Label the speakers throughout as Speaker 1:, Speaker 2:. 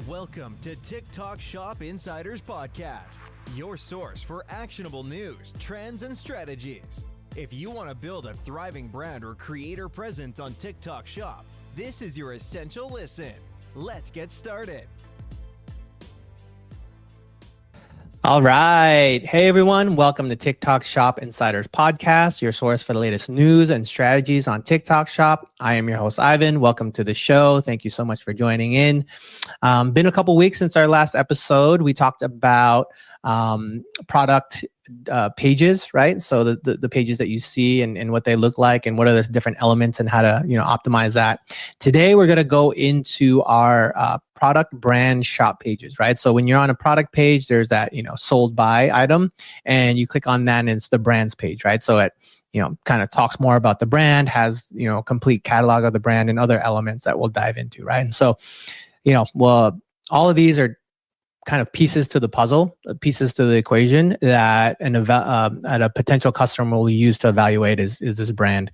Speaker 1: Welcome to TikTok Shop Insiders Podcast, your source for actionable news, trends, and strategies. If you want to build a thriving brand or creator presence on TikTok Shop, this is your essential listen. Let's get started.
Speaker 2: All right. Hey, everyone. Welcome to TikTok Shop Insiders Podcast, your source for the latest news and strategies on TikTok Shop. I am your host, Ivan. Welcome to the show. Thank you so much for joining in. Been a couple weeks since our last episode. We talked about product pages, right? So the pages that you see and what they look like and what are the different elements and how to, optimize that. Today, we're going to go into our product brand shop pages, right? So when you're on a product page, there's that, sold by item, and you click on that and it's the brands page, right? So it, kind of talks more about the brand, has, a complete catalog of the brand and other elements that we'll dive into, right? And so, all of these are kind of pieces to the puzzle, pieces to the equation that a potential customer will use to evaluate is this brand,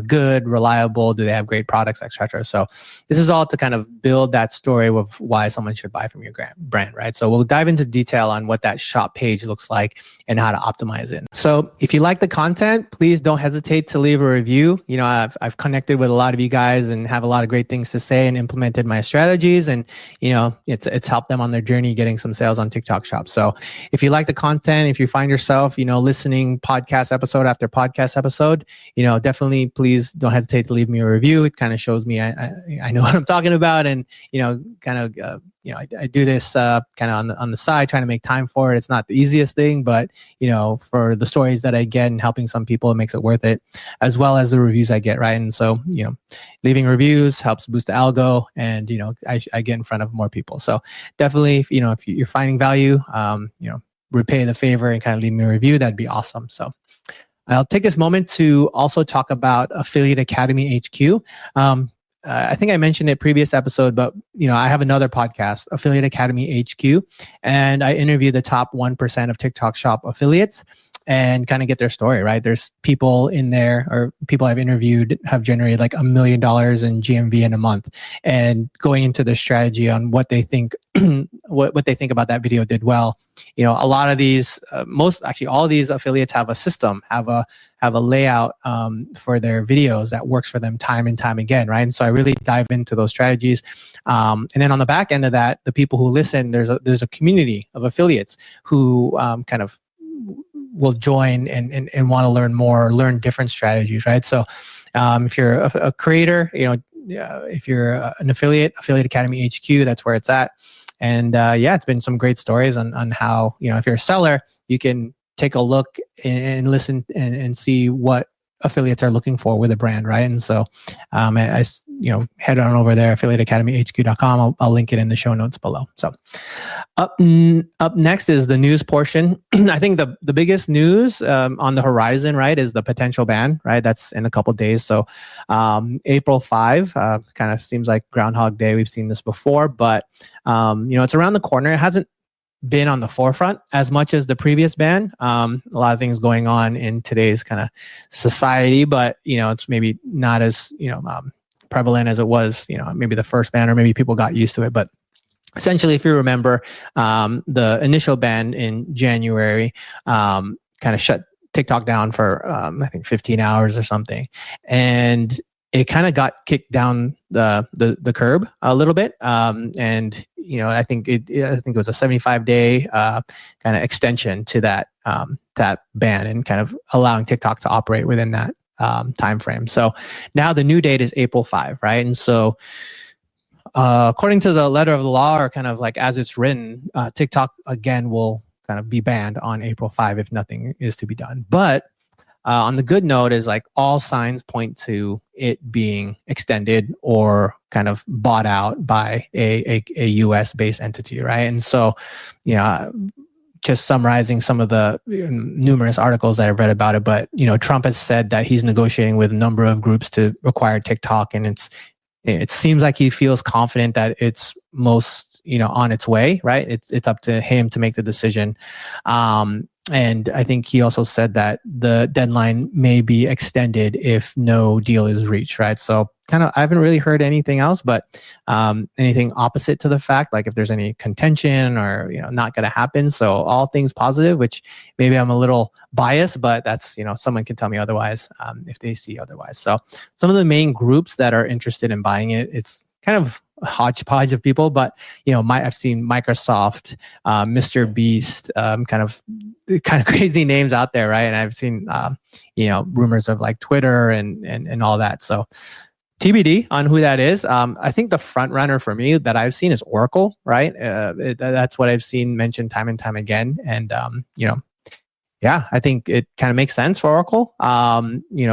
Speaker 2: good, reliable, do they have great products, etc. So this is all to kind of build that story of why someone should buy from your brand, right? So we'll dive into detail on what that shop page looks like and how to optimize it. So if you like the content, please don't hesitate to leave a review. I've connected with a lot of you guys and have a lot of great things to say and implemented my strategies, and it's helped them on their journey getting some sales on TikTok Shop. So if you like the content, if you find yourself, listening podcast episode after podcast episode, definitely please don't hesitate to leave me a review. It kind of shows me I know what I'm talking about, and I do this kind of on the side, trying to make time for it. It's not the easiest thing, but for the stories that I get and helping some people, it makes it worth it, as well as the reviews I get, right? And so leaving reviews helps boost the algo, and I get in front of more people. So definitely, if you're finding value, repay the favor and kind of leave me a review. That'd be awesome. So I'll take this moment to also talk about Affiliate Academy HQ. I think I mentioned it previous episode, but I have another podcast, Affiliate Academy HQ, and I interview the top 1% of TikTok Shop affiliates and kind of get their story, right? There's people in there, or people I've interviewed have generated like $1 million in GMV in a month, and going into the strategy on what they think, what they think about that video did well. A lot of these, all of these affiliates have a system, have a layout for their videos that works for them time and time again, right? And so I really dive into those strategies. And then on the back end of that, the people who listen, there's a community of affiliates who kind of will join and want to learn more, learn different strategies, right? So if you're a creator, if you're an Affiliate Academy HQ, that's where it's at. And it's been some great stories on how, if you're a seller, you can take a look and listen and see what affiliates are looking for with a brand, right? And so I head on over there, affiliateacademyhq.com. I'll link it in the show notes below. So up next is the news portion. I think the biggest news on the horizon, right, is the potential ban, right? That's in a couple of days. So April 5 kind of seems like Groundhog Day. We've seen this before, but it's around the corner. It hasn't been on the forefront as much as the previous ban. A lot of things going on in today's kind of society, but it's maybe not as prevalent as it was maybe the first ban, or maybe people got used to it. But essentially, if you remember, the initial ban in January kind of shut TikTok down for I think 15 hours or something, and it kind of got kicked down the curb a little bit, and I think it was a 75-day kind of extension to that ban, and kind of allowing TikTok to operate within that time frame. So now the new date is April 5, right? And so according to the letter of the law, or kind of like as it's written, TikTok again will kind of be banned on April 5 if nothing is to be done. But on the good note is like all signs point to it being extended or kind of bought out by a US based entity, right? And so, just summarizing some of the numerous articles that I've read about it, but Trump has said that he's negotiating with a number of groups to acquire TikTok, and it seems like he feels confident that it's most on its way, right? It's up to him to make the decision. And I think he also said that the deadline may be extended if no deal is reached, right? So I haven't really heard anything else, but anything opposite to the fact, like if there's any contention or, not going to happen. So all things positive, which maybe I'm a little biased, but that's, someone can tell me otherwise if they see otherwise. So some of the main groups that are interested in buying it, it's kind of a hodgepodge of people, but I've seen Microsoft, Mr. Beast, kind of crazy names out there, right? And I've seen rumors of like Twitter and all that. So TBD on who that is. I think the front runner for me that I've seen is Oracle, right? That's what I've seen mentioned time and time again, and yeah, I think it kind of makes sense for Oracle,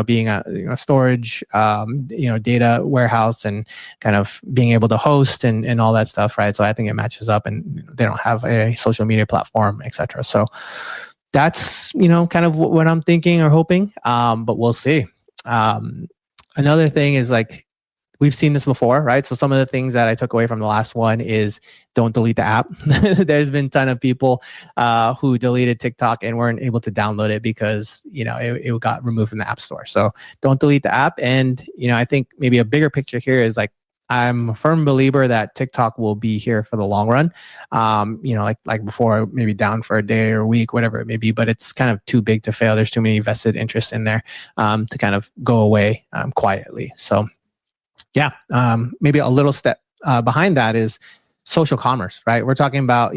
Speaker 2: being a storage, data warehouse and kind of being able to host and all that stuff, right? So I think it matches up, and they don't have a social media platform, etc. So that's, kind of what I'm thinking or hoping, but we'll see. Another thing is like, we've seen this before, right? So some of the things that I took away from the last one is don't delete the app. There's been a ton of people who deleted TikTok and weren't able to download it because, it got removed from the App Store. So don't delete the app. And, I think maybe a bigger picture here is like, I'm a firm believer that TikTok will be here for the long run. Like before, maybe down for a day or a week, whatever it may be, but it's kind of too big to fail. There's too many vested interests in there to kind of go away quietly. So yeah, maybe a little step behind that is social commerce, right? We're talking about,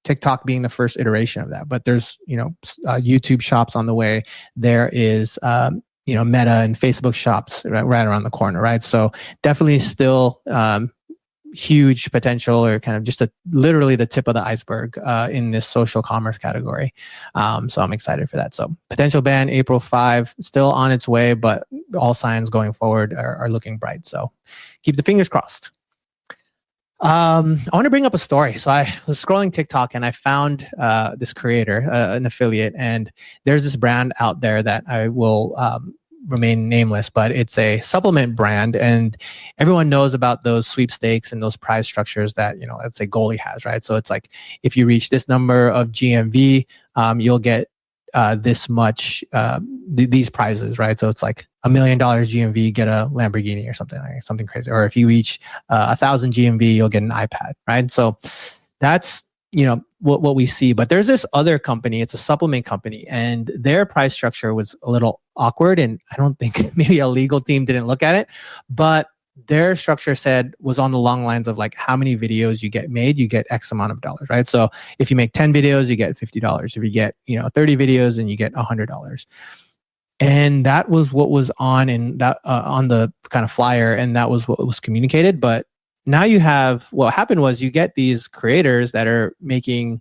Speaker 2: TikTok being the first iteration of that, but there's, YouTube shops on the way. There is, Meta and Facebook shops right around the corner, right? So definitely still huge potential, or kind of just literally the tip of the iceberg in this social commerce category. So I'm excited for that. So potential ban April 5, still on its way, but all signs going forward are looking bright. So keep the fingers crossed. I want to bring up a story. So I was scrolling TikTok and I found this creator, an affiliate, and there's this brand out there that I will remain nameless, but it's a supplement brand, and everyone knows about those sweepstakes and those prize structures that, let's say Goalie has, right? So it's like, if you reach this number of GMV, you'll get this much, these prizes, right? So it's like $1 million GMV, get a Lamborghini or something crazy. Or if you reach 1,000 GMV, you'll get an iPad, right? So that's, what we see. But there's this other company, it's a supplement company, and their price structure was a little awkward. And I don't think maybe a legal team didn't look at it, but their structure was on the long lines of like, how many videos you get made, you get X amount of dollars, right? So if you make 10 videos, you get $50. If you get, 30 videos, then you get $100. And that was what was on in that on the kind of flyer, and that was what was communicated. But now what happened was you get these creators that are making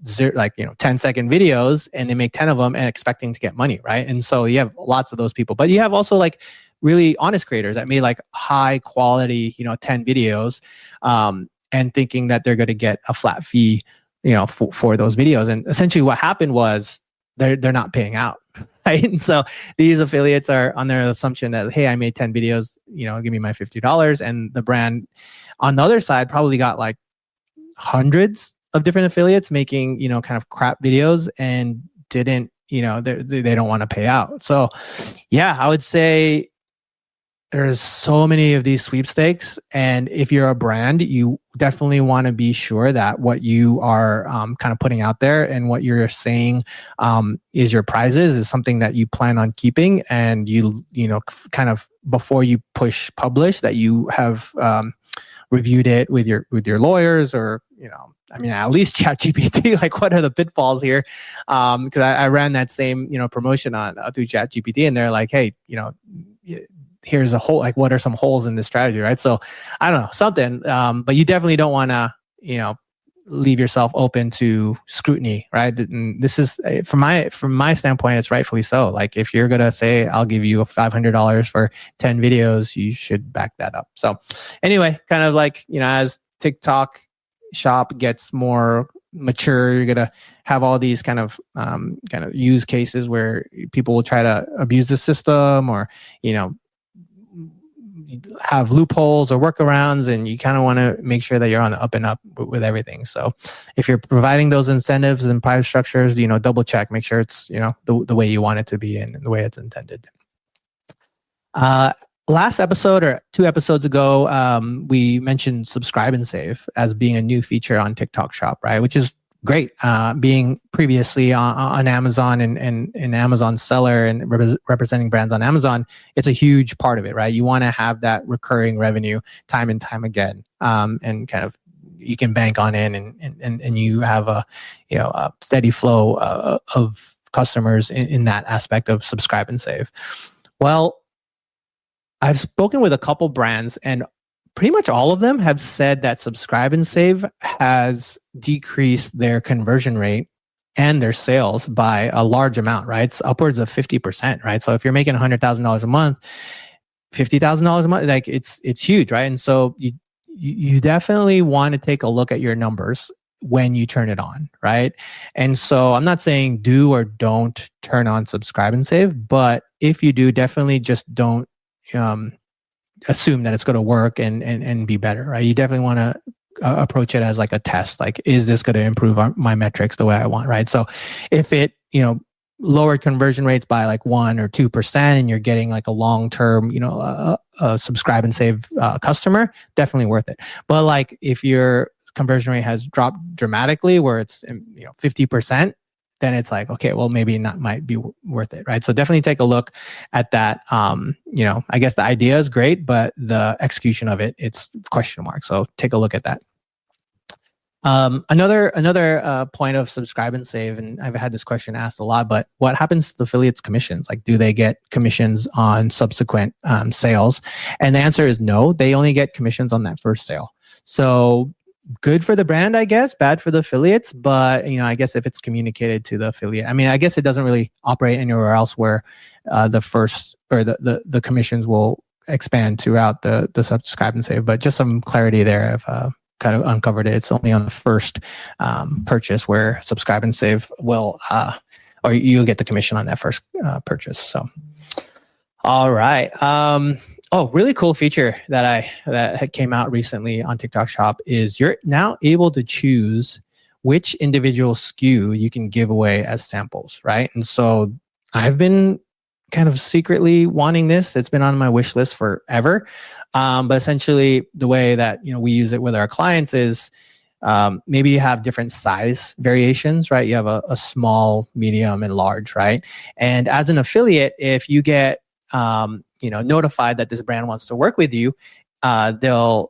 Speaker 2: 10-second videos, and they make 10 of them and expecting to get money, right? And so you have lots of those people, but you have also like really honest creators that made like high quality, 10 videos, and thinking that they're going to get a flat fee, for those videos. And essentially what happened was they're not paying out. Right? And so these affiliates are on their assumption that, hey, I made 10 videos, give me my $50. And the brand on the other side probably got like hundreds of different affiliates making, kind of crap videos and didn't, they don't want to pay out. So yeah, I would say there's so many of these sweepstakes. And if you're a brand, you definitely want to be sure that what you are kind of putting out there and what you're saying is your prizes is something that you plan on keeping. And you kind of before you push publish, that you have reviewed it with your lawyers, or at least ChatGPT. Like, what are the pitfalls here? Because I ran that same promotion on through ChatGPT, and they're like, hey, here's a hole. Like, what are some holes in this strategy, right? So I don't know, something. But you definitely don't want to leave yourself open to scrutiny, right? And this is from my standpoint, it's rightfully so. Like, if you're gonna say I'll give you $500 for 10 videos, you should back that up. So anyway, kind of like as TikTok Shop gets more mature, you're gonna have all these kind of use cases where people will try to abuse the system, or have loopholes or workarounds, and you kind of want to make sure that you're on the up and up with everything. So if you're providing those incentives and price structures, double check, make sure it's the way you want it to be and the way it's intended. last episode or 2 episodes ago, we mentioned subscribe and save as being a new feature on TikTok Shop, right? Which is great. Being previously on Amazon and Amazon seller and representing brands on Amazon, it's a huge part of it, right? You want to have that recurring revenue time and time again, and kind of you can bank on it, and you have a steady flow of customers in that aspect of subscribe and save. Well, I've spoken with a couple brands, and pretty much all of them have said that subscribe and save has decreased their conversion rate and their sales by a large amount, right? It's upwards of 50%, right? So if you're making $100,000 a month, $50,000 a month, like it's huge, right? And so you definitely want to take a look at your numbers when you turn it on, right? And so I'm not saying do or don't turn on subscribe and save, but if you do, definitely just don't assume that it's going to work and be better, right? You definitely want to approach it as like a test. Like, is this going to improve my metrics the way I want, right? So if it, lowered conversion rates by like 1 or 2% and you're getting like a long-term, a subscribe and save customer, definitely worth it. But like if your conversion rate has dropped dramatically where it's 50%, then it's like, okay, well, maybe not might be worth it, right? So definitely take a look at that. I guess the idea is great, but the execution of it, it's question mark. So take a look at that. Another point of subscribe and save, and I've had this question asked a lot, but what happens to the affiliates commissions? Like, do they get commissions on subsequent sales? And the answer is no, they only get commissions on that first sale. So good for the brand, I guess, bad for the affiliates, but I guess if it's communicated to the affiliate, I guess it doesn't really operate anywhere else where the first or the commissions will expand throughout the subscribe and save. But just some clarity there. I've kind of uncovered it. It's only on the first purchase where subscribe and save will, or you'll get the commission on that first purchase. So, all right. Really cool feature that came out recently on TikTok Shop is you're now able to choose which individual SKU you can give away as samples, right? And so I've been kind of secretly wanting this. It's been on my wish list forever. But essentially the way that, we use it with our clients is maybe you have different size variations, right? You have a small, medium, and large, right? And as an affiliate, if you get notified that this brand wants to work with you, the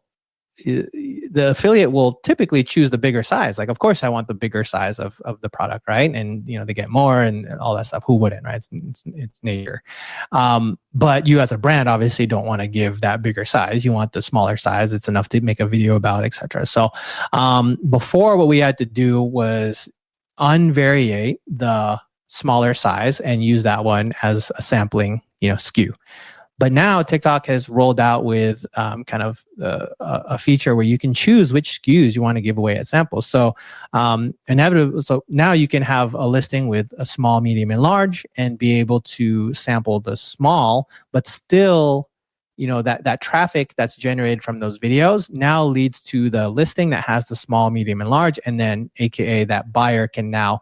Speaker 2: affiliate will typically choose the bigger size. Like, of course, I want the bigger size of the product, right? And they get more and all that stuff. Who wouldn't, right? It's nature. But you as a brand obviously don't want to give that bigger size. You want the smaller size. It's enough to make a video about, etc. So before, what we had to do was unvariate the smaller size and use that one as a sampling SKU. But now TikTok has rolled out with kind of a feature where you can choose which SKUs you want to give away as samples. So so now you can have a listing with a small, medium, and large, and be able to sample the small, but still, that traffic that's generated from those videos now leads to the listing that has the small, medium, and large, and then AKA that buyer can now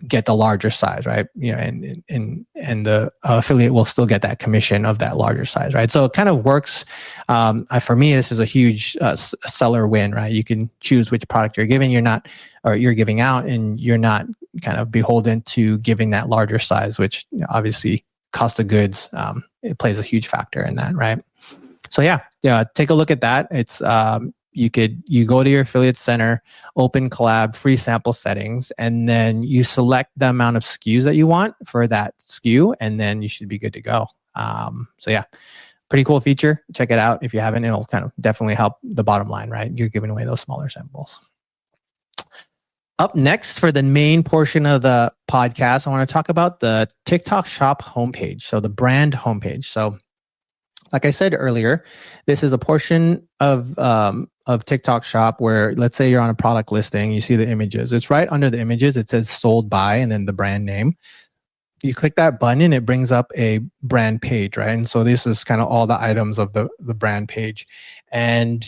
Speaker 2: get the larger size, right? And the affiliate will still get that commission of that larger size, right? So it kind of works. For me, this is a huge seller win, right? You can choose which product you're giving. You're giving out, and you're not kind of beholden to giving that larger size, which obviously cost of goods. It plays a huge factor in that, right? So yeah, take a look at that. It's you go to your affiliate center, open collab, free sample settings, and then you select the amount of SKUs that you want for that SKU, and then you should be good to go. So yeah, pretty cool feature. Check it out if you haven't. It'll kind of definitely help the bottom line, right? You're giving away those smaller samples. Up next, for the main portion of the podcast, I want to talk about the TikTok Shop homepage. So the brand homepage. So like I said earlier, this is a portion of TikTok Shop where, let's say you're on a product listing, you see the images. It's right under the images. It says sold by and then the brand name. You click that button and it brings up a brand page, right? And so this is kind of all the items of the brand page. And,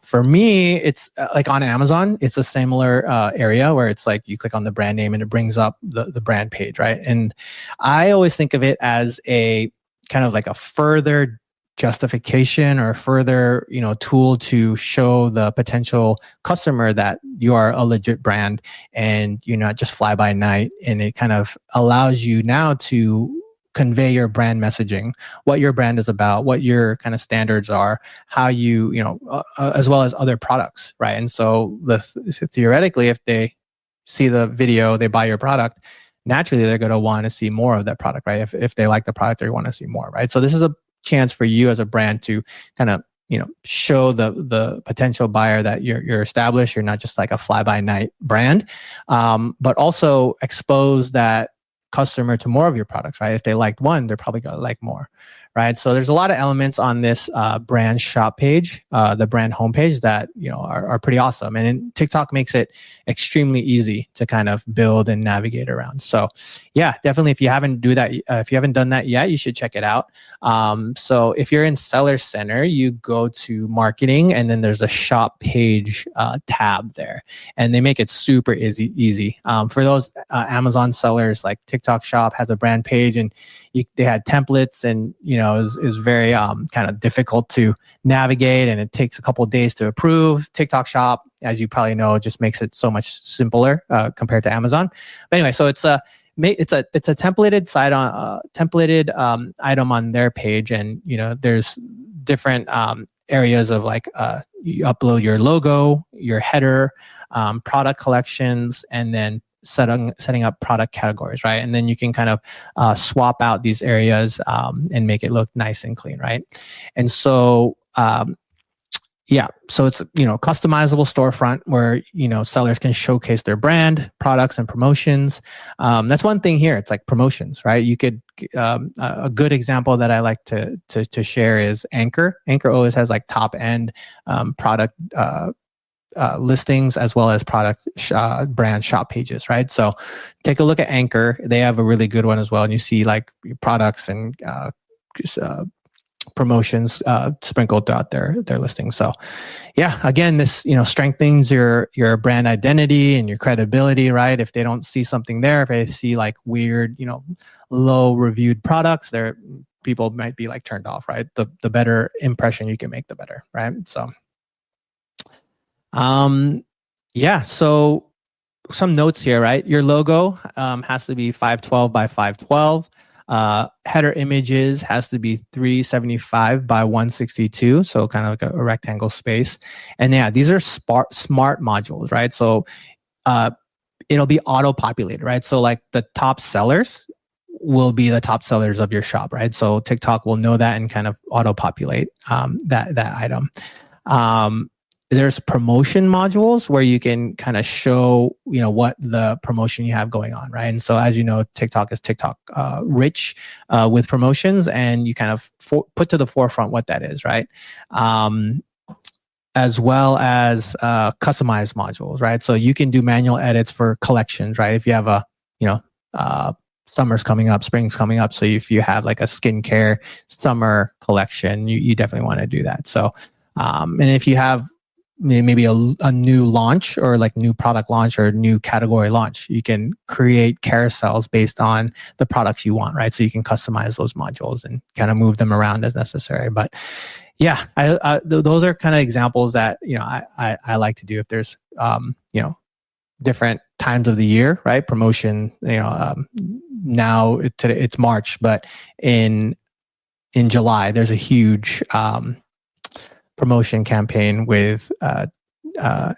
Speaker 2: for me, it's like on Amazon, it's a similar area where it's like you click on the brand name and it brings up the brand page, right? And I always think of it as a kind of like a further justification or further, tool to show the potential customer that you are a legit brand and you're not just fly by night. And it kind of allows you now to convey your brand messaging, what your brand is about, what your kind of standards are, how you, as well as other products, right? And so theoretically, if they see the video, they buy your product, naturally they're going to want to see more of that product, right? If they like the product, they want to see more, right? So this is a chance for you as a brand to kind of show the potential buyer that you're established. You're not just like a fly by night brand, but also expose that customer to more of your products, right? If they liked one, they're probably going to like more, right? So there's a lot of elements on this brand shop page, the brand homepage that are pretty awesome, and TikTok makes it extremely easy to kind of build and navigate around. So yeah, definitely, if you haven't done that yet, you should check it out. So if you're in Seller Center, you go to marketing, and then there's a shop page tab there, and they make it super easy. For those Amazon sellers, like TikTok Shop has a brand page, and they had templates, and is very kind of difficult to navigate, and it takes a couple of days to approve. TikTok Shop, as you probably know, just makes it so much simpler compared to Amazon. But anyway, so it's a templated site on templated item on their page, and there's different areas of like you upload your logo, your header, product collections, and then setting up product categories, right? And then you can kind of swap out these areas and make it look nice and clean, right? And so so it's customizable storefront where sellers can showcase their brand, products, and promotions. That's one thing here. It's like promotions, right? You could a good example that I like to share is Anchor. Anchor always has like top end product listings as well as product brand shop pages, right? So take a look at Anchor. They have a really good one as well, and you see like products and promotions sprinkled throughout their listings. So yeah, again, this strengthens your brand identity and your credibility, right? If they don't see something there, if they see like weird low reviewed products, people might be like turned off, right? The better impression you can make, the better, right? So so some notes here, right? Your logo has to be 512 by 512. Header images has to be 375 by 162, so kind of like a rectangle space. And yeah, these are smart modules, right? So it'll be auto-populated, right? So like the top sellers will be the top sellers of your shop, right? So TikTok will know that and kind of auto-populate that item. There's promotion modules where you can kind of show, what the promotion you have going on, right? And so as you know, TikTok is rich with promotions, and you kind of put to the forefront what that is, right? As well as customized modules, right? So you can do manual edits for collections, right? If you have summer's coming up, spring's coming up. So if you have like a skincare summer collection, you definitely want to do that. So, and if you have maybe a new launch or like new product launch or new category launch, you can create carousels based on the products you want, right? So you can customize those modules and kind of move them around as necessary. But yeah, those are kind of examples that I like to do if there's different times of the year, right? Promotion, now it's March, but in July there's a huge promotion campaign with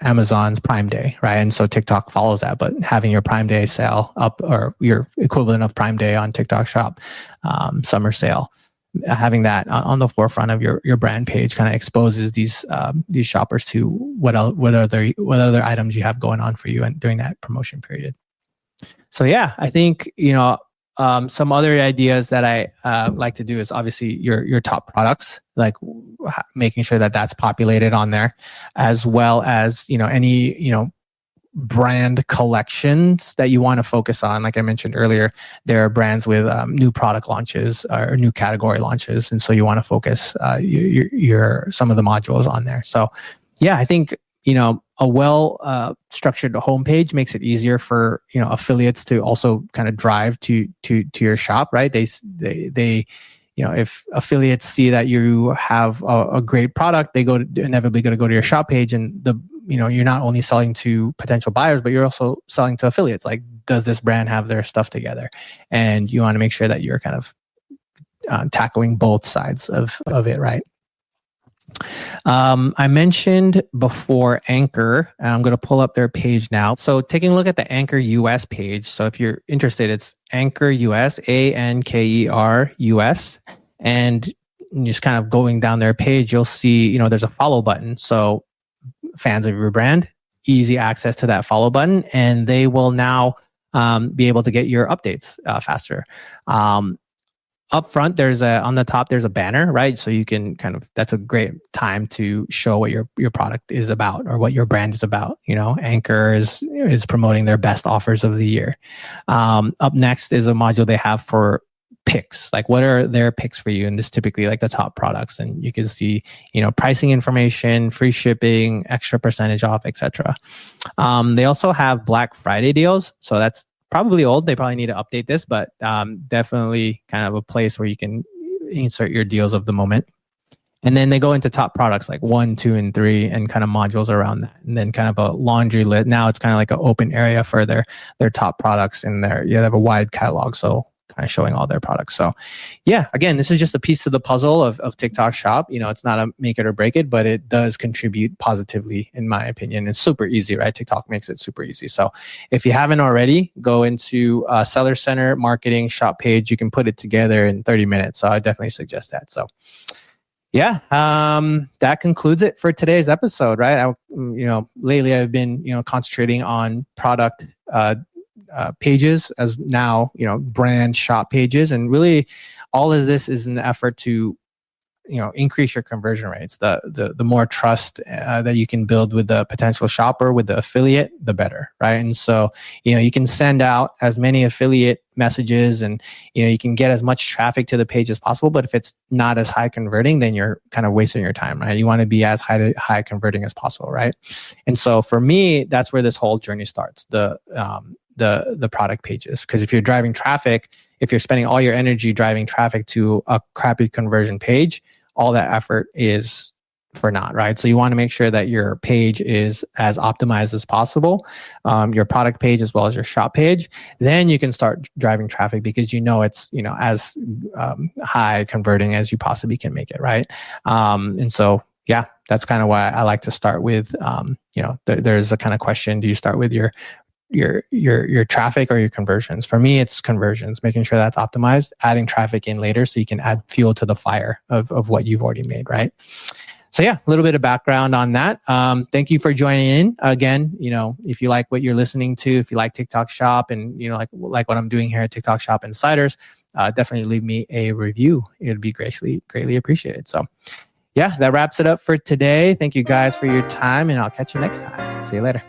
Speaker 2: Amazon's Prime Day, right? And so TikTok follows that, but having your Prime Day sale up, or your equivalent of Prime Day on TikTok Shop, summer sale, having that on the forefront of your brand page kind of exposes these shoppers to what other items you have going on for you and during that promotion period. So yeah, I think some other ideas that I like to do is obviously your top products, like making sure that that's populated on there, as well as any brand collections that you want to focus on. Like I mentioned earlier, there are brands with new product launches or new category launches, and so you want to focus your some of the modules on there. So yeah, I think a well structured homepage makes it easier for affiliates to also kind of drive to your shop, right? They if affiliates see that you have a great product, they inevitably going to go to your shop page, and you're not only selling to potential buyers, but you're also selling to affiliates. Like, does this brand have their stuff together? And you want to make sure that you're kind of tackling both sides of it, right? I mentioned before Anchor. I'm going to pull up their page now. So taking a look at the Anchor US page. So if you're interested, it's Anchor US, Anker US. And just kind of going down their page, you'll see, there's a follow button. So fans of your brand, easy access to that follow button, and they will now be able to get your updates faster. Up front, on the top, there's a banner, right? So you can that's a great time to show what your product is about or what your brand is about. Anchor is promoting their best offers of the year. Up next is a module they have for picks. Like, what are their picks for you? And this is typically like the top products, and you can see, pricing information, free shipping, extra percentage off, etc. They also have Black Friday deals. So that's probably old. They probably need to update this, but definitely kind of a place where you can insert your deals of the moment. And then they go into top products like 1, 2, and 3, and kind of modules around that. And then kind of a laundry list. Now it's kind of like an open area for their top products in there. They have a wide catalog, so kind of showing all their products. So yeah, again, this is just a piece of the puzzle of TikTok Shop. It's not a make it or break it, but it does contribute positively, in my opinion. It's super easy, right? TikTok makes it super easy. So if you haven't already, go into Seller Center, Marketing, Shop page. You can put it together in 30 minutes. So I definitely suggest that. So yeah, that concludes it for today's episode, right? Lately I've been, concentrating on product pages as now, brand shop pages. And really all of this is an effort to, increase your conversion rates. The more trust that you can build with the potential shopper, with the affiliate, the better, right? And so, you can send out as many affiliate messages and, you can get as much traffic to the page as possible. But if it's not as high converting, then you're kind of wasting your time, right? You want to be as high converting as possible, right? And so for me, that's where this whole journey starts. The product pages. Because if you're driving traffic, if you're spending all your energy driving traffic to a crappy conversion page, all that effort is for naught, right? So you want to make sure that your page is as optimized as possible, your product page as well as your shop page. Then you can start driving traffic because it's as high converting as you possibly can make it, right? And so yeah, that's kind of why I like to start with there's a kind of question: do you start with your traffic or your conversions? For me, it's conversions, making sure that's optimized, adding traffic in later so you can add fuel to the fire of what you've already made, right? So yeah, a little bit of background on that. Thank you for joining in. Again, if you like what you're listening to, if you like TikTok Shop and, like what I'm doing here at TikTok Shop Insiders, definitely leave me a review. It'd be greatly appreciated. So yeah, that wraps it up for today. Thank you guys for your time, and I'll catch you next time. See you later.